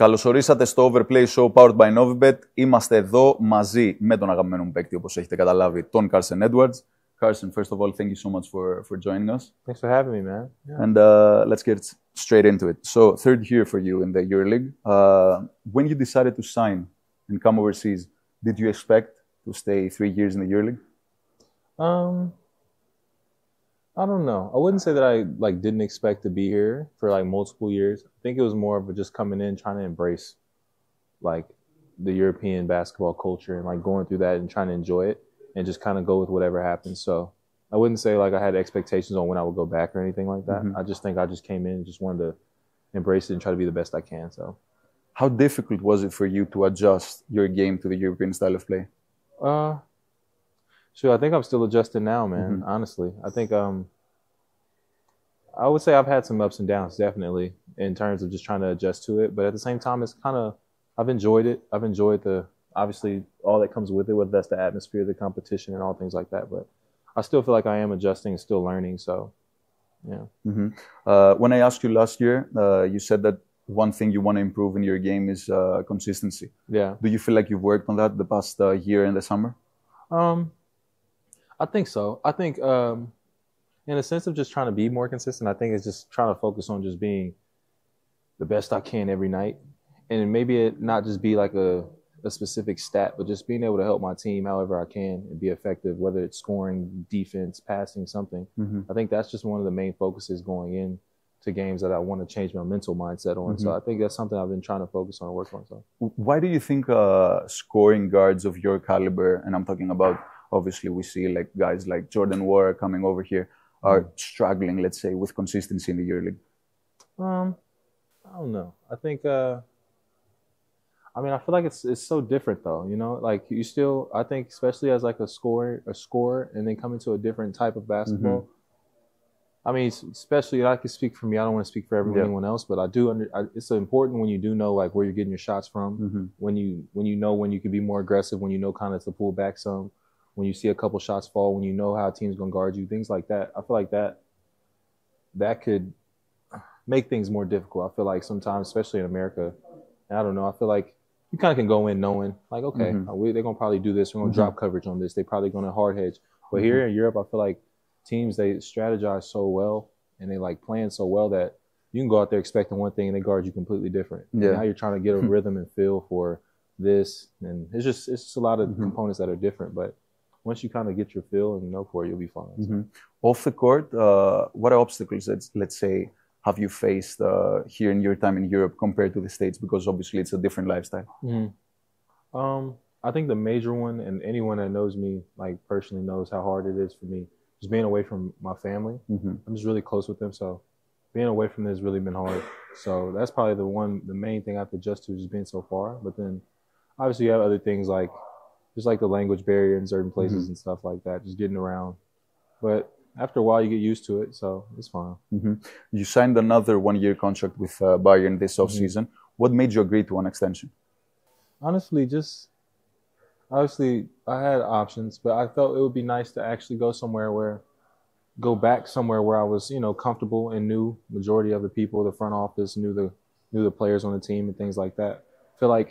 Καλωσορίσατε στο Overplay Show Powered by Novibet. Είμαστε εδώ μαζί με τον αγαπημένο μου παίκτη, όπως έχετε καταλάβει, τον Κάρσεν Έντουαρντς. Κάρσεν, first of all, thank you so much for joining us. Thanks for having me, man. Yeah. And let's get straight into it. So, third year for you in the Euroleague. When you decided to sign and come overseas, did you expect to stay 3 years in the Euroleague? I don't know. I wouldn't say that I didn't expect to be here for multiple years. I think it was more of just coming in, trying to embrace the European basketball culture and going through that and trying to enjoy it and just kind of go with whatever happens. So I wouldn't say I had expectations on when I would go back or anything like that. I just think I just came in and just wanted to embrace it and try to be the best I can. So, how difficult was it for you to adjust your game to the European style of play? Sure, I think I'm still adjusting now, man. Honestly, I think I would say I've had some ups and downs, definitely, in terms of just trying to adjust to it. But at the same time, it's I've enjoyed it. I've enjoyed obviously all that comes with it, whether that's the atmosphere, the competition, and all things like that. But I still feel like I am adjusting and still learning. So, yeah. When I asked you last year, you said that one thing you want to improve in your game is consistency. Yeah. Do you feel like you've worked on that the past year in the summer? I think so. I think in a sense of just trying to be more consistent, I think it's just trying to focus on just being the best I can every night. And maybe it not just be a specific stat, but just being able to help my team however I can and be effective, whether it's scoring, defense, passing, something. I think that's just one of the main focuses going in to games that I want to change my mental mindset on. So I think that's something I've been trying to focus on and work on. So, why do you think scoring guards of your caliber, and I'm talking about, obviously we see guys like Jordan Ware coming over here, are struggling, let's say, with consistency in the EuroLeague? I don't know. I think, I feel like it's so different though, you know, you still, I think especially as a scorer and then coming to a different type of basketball. Especially I can speak for me. I don't want to speak for anyone else, but I do. It's important when you do know where you're getting your shots from. When you know when you can be more aggressive. When you know kind of to pull back some. When you see a couple shots fall. When you know how a team's gonna guard you. Things like that. I feel like that could make things more difficult. I feel like sometimes, especially in America, and I don't know. I feel like you kind of can go in knowing okay, they're gonna probably do this. We're gonna drop coverage on this. They're probably gonna hard hedge. But here in Europe, I feel like teams, they strategize so well and they plan so well that you can go out there expecting one thing and they guard you completely different. Yeah. And now you're trying to get a rhythm and feel for this, and it's just a lot of components that are different. But once you kind of get your feel and know for it, you'll be fine. So. Off the court, what obstacles, let's say, have you faced here in your time in Europe compared to the States? Because obviously it's a different lifestyle. I think the major one, and anyone that knows me personally knows how hard it is for me, just being away from my family. I'm just really close with them, so being away from them has really been hard. So that's probably the main thing I have to adjust to, just being so far. But then obviously you have other things just the language barrier in certain places and stuff like that, just getting around. But after a while you get used to it, so it's fine. You signed another 1-year contract with Bάγερn this offseason. What made you agree to an extension? Honestly, obviously, I had options, but I felt it would be nice to actually go back somewhere where I was, comfortable and knew majority of the people, the front office, knew the players on the team and things like that. I feel like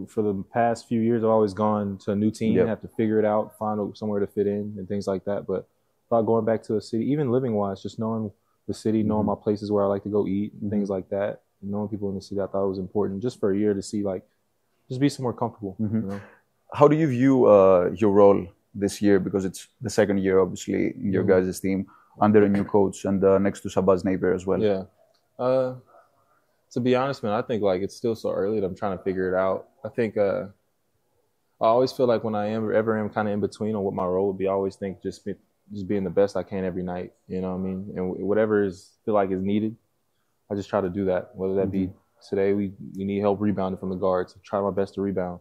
for the past few years, I've always gone to a new team, have to figure it out, find somewhere to fit in and things like that. But thought going back to a city, even living-wise, just knowing the city, knowing my places where I like to go eat and things like that, and knowing people in the city, I thought it was important just for a year to see just be somewhere comfortable. You know? How do you view your role this year? Because it's the second year, obviously, in your guys' team, under a new coach and next to Sabaz Napier as well. Yeah. To be honest, man, I think it's still so early that I'm trying to figure it out. I think I always feel like when I ever am kind of in between on what my role would be, I always think just being the best I can every night. You know what I mean? And whatever feel like is needed, I just try to do that. Whether that be today, we need help rebounding from the guards. Try my best to rebound.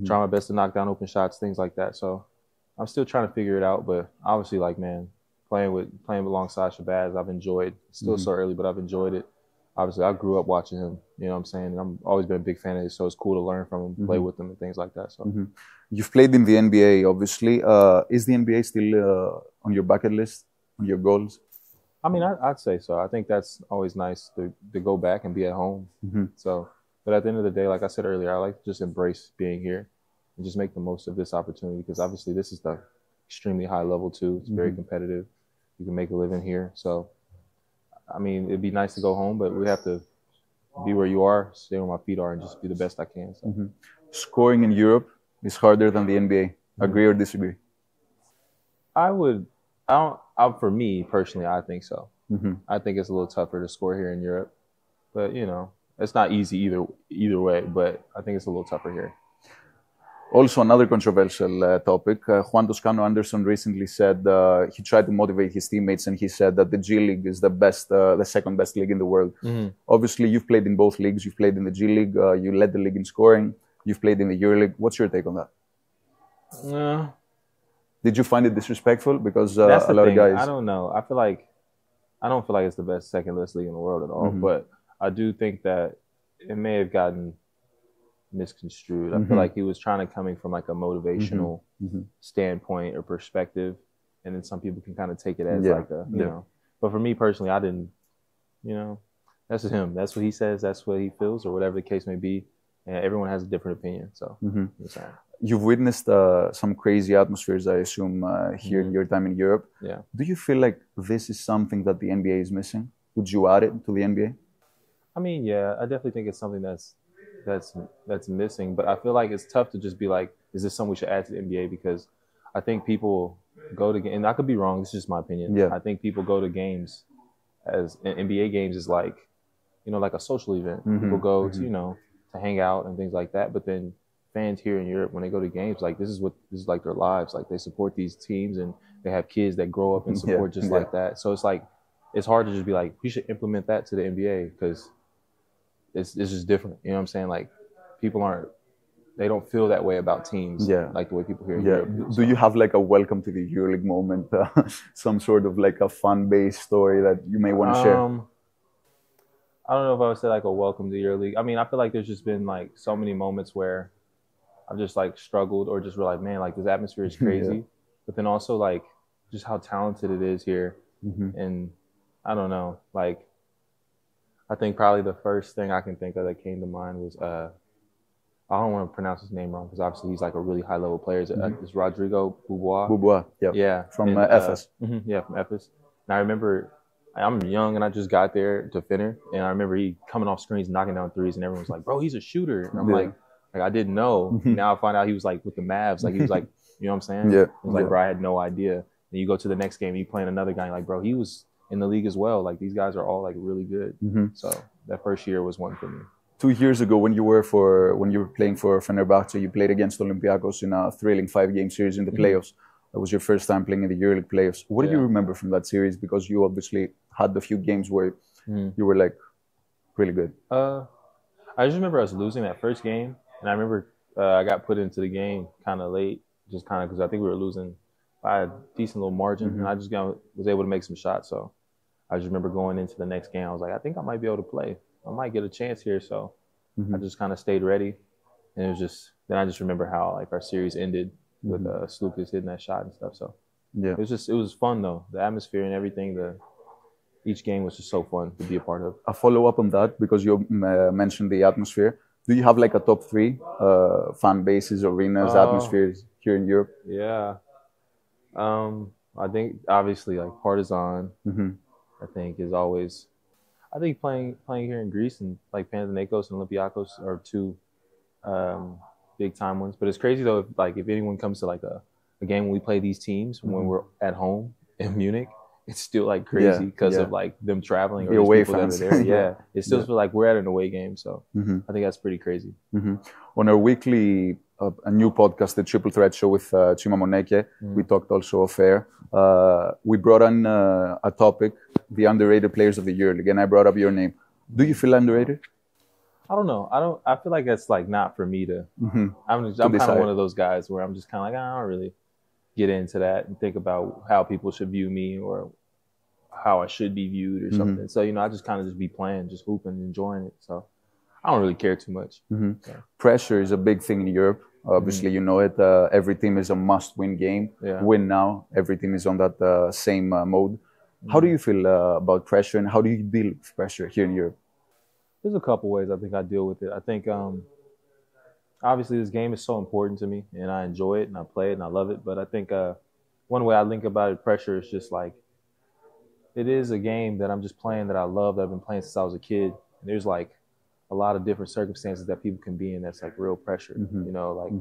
Try my best to knock down open shots, things like that. So I'm still trying to figure it out. But obviously, playing alongside Shabazz, I've enjoyed. It's still so early, but I've enjoyed it. Obviously, I grew up watching him. You know what I'm saying? And I've always been a big fan of his, so it's cool to learn from him, play with him, and things like that. So you've played in the NBA, obviously. Is the NBA still on your bucket list, on your goals? I'd say so. I think that's always nice to go back and be at home. So But at the end of the day, like I said earlier, I like to just embrace being here and just make the most of this opportunity, because obviously this is the extremely high level too. It's very competitive. You can make a living here. So, I mean, it'd be nice to go home, but we have to be where you are, stay where my feet are, and just be the best I can. So. Scoring in Europe is harder than the NBA. Agree or disagree? For me personally, I think so. I think it's a little tougher to score here in Europe, but you know, it's not easy either way. But I think it's a little tougher here. Also, another controversial topic. Juan Toscano-Anderson recently said he tried to motivate his teammates, and he said that the G League is the second best league in the world. Obviously, you've played in both leagues. You've played in the G League. You led the league in scoring. You've played in the EuroLeague. What's your take on that? Did you find it disrespectful? Because a lot of guys. I don't know. I don't feel like it's the best second best league in the world at all. But I do think that it may have gotten misconstrued. I feel like he was trying to coming from like a motivational standpoint or perspective, and then some people can kind of take it as like a you know. But for me personally, I didn't. You know, that's just him. That's what he says. That's what he feels, or whatever the case may be. And everyone has a different opinion. So. You've witnessed some crazy atmospheres, I assume, here in your time in Europe. Yeah. Do you feel like this is something that the NBA is missing? Would you add it to the NBA? I mean, yeah, I definitely think it's something that's missing. But I feel like it's tough to just be like, is this something we should add to the NBA? Because I think people go to, and I could be wrong, this is just my opinion. Yeah. I think people go to games as NBA games is like, you know, like a social event. People go to, you know, to hang out and things like that. But then fans here in Europe, when they go to games, like this is like their lives. Like they support these teams, and they have kids that grow up and support just like that. So it's like, it's hard to just be like, we should implement that to the NBA, because it's just different. You know what I'm saying? Like people they don't feel that way about teams like the way people here in Europe do. Do you have like a welcome to the EuroLeague moment, some sort of like a fan-based story that you may want to share? I don't know if I would say like a welcome to EuroLeague. I mean, I feel like there's just been like so many moments where I've just like struggled, or just realized, man, like this atmosphere is crazy. But then also like just how talented it is here. And I don't know, like I think probably the first thing I can think of that came to mind was I don't want to pronounce his name wrong, because obviously he's like a really high level player. It's Rodrigo Beaubois. Beaubois, from Efes. Yeah, from Efes. And I remember I'm young and I just got there to Finner, and I remember he coming off screens, knocking down threes, and everyone's like, bro, he's a shooter. And I'm like I didn't know. Now I find out he was like with the Mavs. Like he was like, you know what I'm saying? Yeah. It was like, bro, I had no idea. And you go to the next game, and you playing another guy, like, bro, he was in the league as well. Like these guys are all like really good. So that first year was one for me. 2 years ago, when you were playing for Fenerbahce, you played against Olympiacos in a thrilling 5-game series in the playoffs. That was your first time playing in the EuroLeague playoffs. What do you remember from that series? Because you obviously had a few games where you were like really good. I just remember us losing that first game, and I remember I got put into the game kind of late, just kind of because I think we were losing by a decent little margin, and I just was able to make some shots. So I just remember going into the next game, I was like, I think I might be able to play. I might get a chance here. So I just kind of stayed ready, and it was just, then I just remember how like our series ended with Slukas hitting that shot and stuff. So it was fun though. The atmosphere and everything, each game was just so fun to be a part of. A follow-up on that, because you mentioned the atmosphere. Do you have like a top 3 fan bases, arenas, atmospheres here in Europe? Yeah. I think obviously like Partizan, I think is always, I think playing here in Greece and like Panathinaikos and Olympiacos are 2 big time ones. But it's crazy though, if anyone comes to like a game when we play these teams when we're at home in Munich, it's still like crazy because of like them traveling or the away people fans. That are there. It still feels like we're at an away game. So I think that's pretty crazy. On our weekly, a new podcast, the Triple Threat Show with Chima Moneke, we talked also off air. We brought on a topic, the underrated players of the EuroLeague, and I brought up your name. Do you feel underrated? I don't know. I feel like that's like not for me to. I'm kind of one of those guys where I'm just kind of like, I don't really get into that and think about how people should view me or how I should be viewed or something. So, I just kind of just be playing, just hooping, enjoying it. So I don't really care too much. So. Pressure is a big thing in Europe. Obviously, you know it. Every team is a must-win game. Win now. Every team is on that same mode. How do you feel about pressure, and how do you deal with pressure here in Europe? There's a couple ways I think I deal with it. I think obviously this game is so important to me, and I enjoy it, and I play it, and I love it. But I think one way I think about it, pressure, is just like, it is a game that I'm just playing that I love, that I've been playing since I was a kid. And there's like a lot of different circumstances that people can be in that's like real pressure, you know, like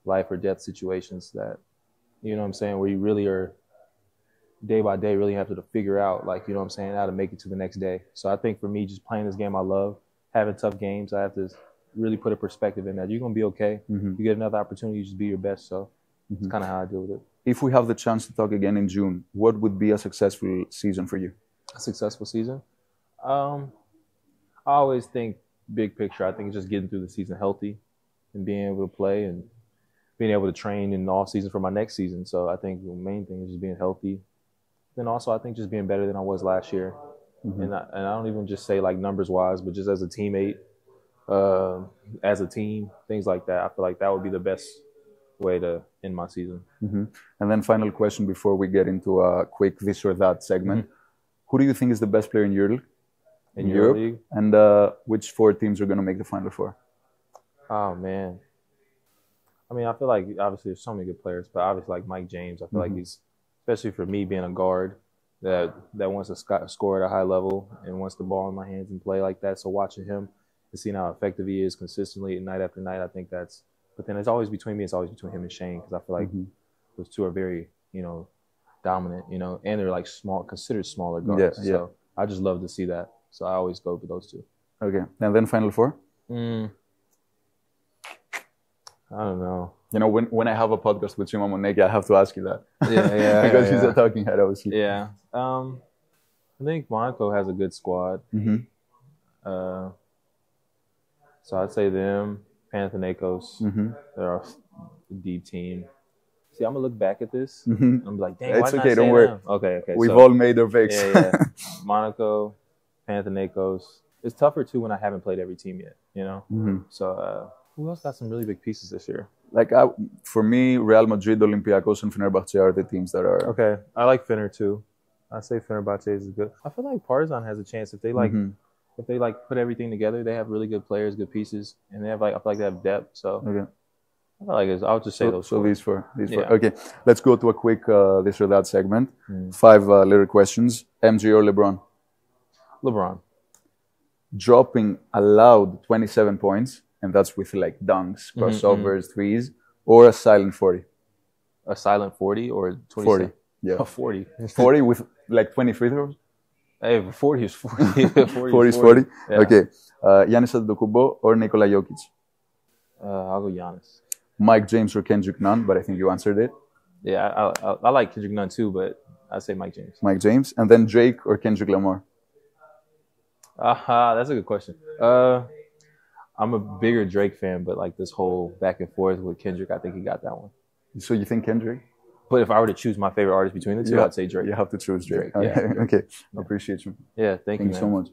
life or death situations that, you know what I'm saying, where you really are day by day really have to figure out, like, you know what I'm saying, how to make it to the next day. So I think for me, just playing this game I love, having tough games, I have to really put a perspective in that. You're going to be okay. You get another opportunity, you just be your best. So it's kind of how I deal with it. If we have the chance to talk again in June, what would be a successful season for you? A successful season? I always think big picture. I think it's just getting through the season healthy and being able to play and being able to train in the off season for my next season. So I think the main thing is just being healthy. Then also I think just being better than I was last year. And I don't even just say like numbers wise, but just as a teammate, as a team, things like that. I feel like that would be the best way to end my season. And then final question before we get into a quick this or that segment. Who do you think is the best player in Europe? In Europe? And which 4 teams are going to make the Final Four? Oh, man. I mean, I feel like obviously there's so many good players, but obviously like Mike James, I feel like he's, especially for me being a guard, that wants to score at a high level and wants the ball in my hands and play like that. So watching him and seeing how effective he is consistently night after night, I think that's, but then it's always between me, it's always between him and Shane, because I feel like those two are very, you know, dominant, you know, and they're like small, considered smaller guards. So I just love to see that. So I always go for those two. Okay. And then Final Four? I don't know. You know, when I have a podcast with Shimon Monegi, I have to ask you that. Because he's a talking head, obviously. Yeah. I think Monaco has a good squad. So I'd say them, Panathinaikos. They're a deep team. See, I'm going to look back at this. And I'm like, dang, why not say don't worry. them? Okay. We've all made our picks. Monaco, Panathinaikos. It's tougher, too, when I haven't played every team yet, you know? So who else got some really big pieces this year? Like, for me, Real Madrid, Olympiacos, and Fenerbahce are the teams that are... Okay. I like Fener, too. I say Fenerbahce is good. I feel like Partizan has a chance if they, like... If they like put everything together, they have really good players, good pieces, and they have like, I feel like they have depth. So I feel like I'll just say those. So these four. Okay, let's go to a quick this or that segment. 5 little questions. MJ or LeBron? LeBron. Dropping allowed 27 points, and that's with like dunks, crossovers, threes, or a silent 40. A silent 40 or 27? 40. Yeah. 40. 40 with like 20 free throws. Hey, 40 is 40. 40 is 40. Yeah. Okay. Giannis Antetokounmpo or Nikola Jokic? I'll go Giannis. Mike James or Kendrick Nunn, but I think you answered it. Yeah, I like Kendrick Nunn too, but I'd say Mike James. Mike James. And then Drake or Kendrick Lamar? That's a good question. I'm a bigger Drake fan, but like this whole back and forth with Kendrick, I think he got that one. So you think Kendrick? But if I were to choose my favorite artist between the two, I'd say Drake. You have to choose Drake. Okay. Okay. I appreciate you. Yeah, thank you so much.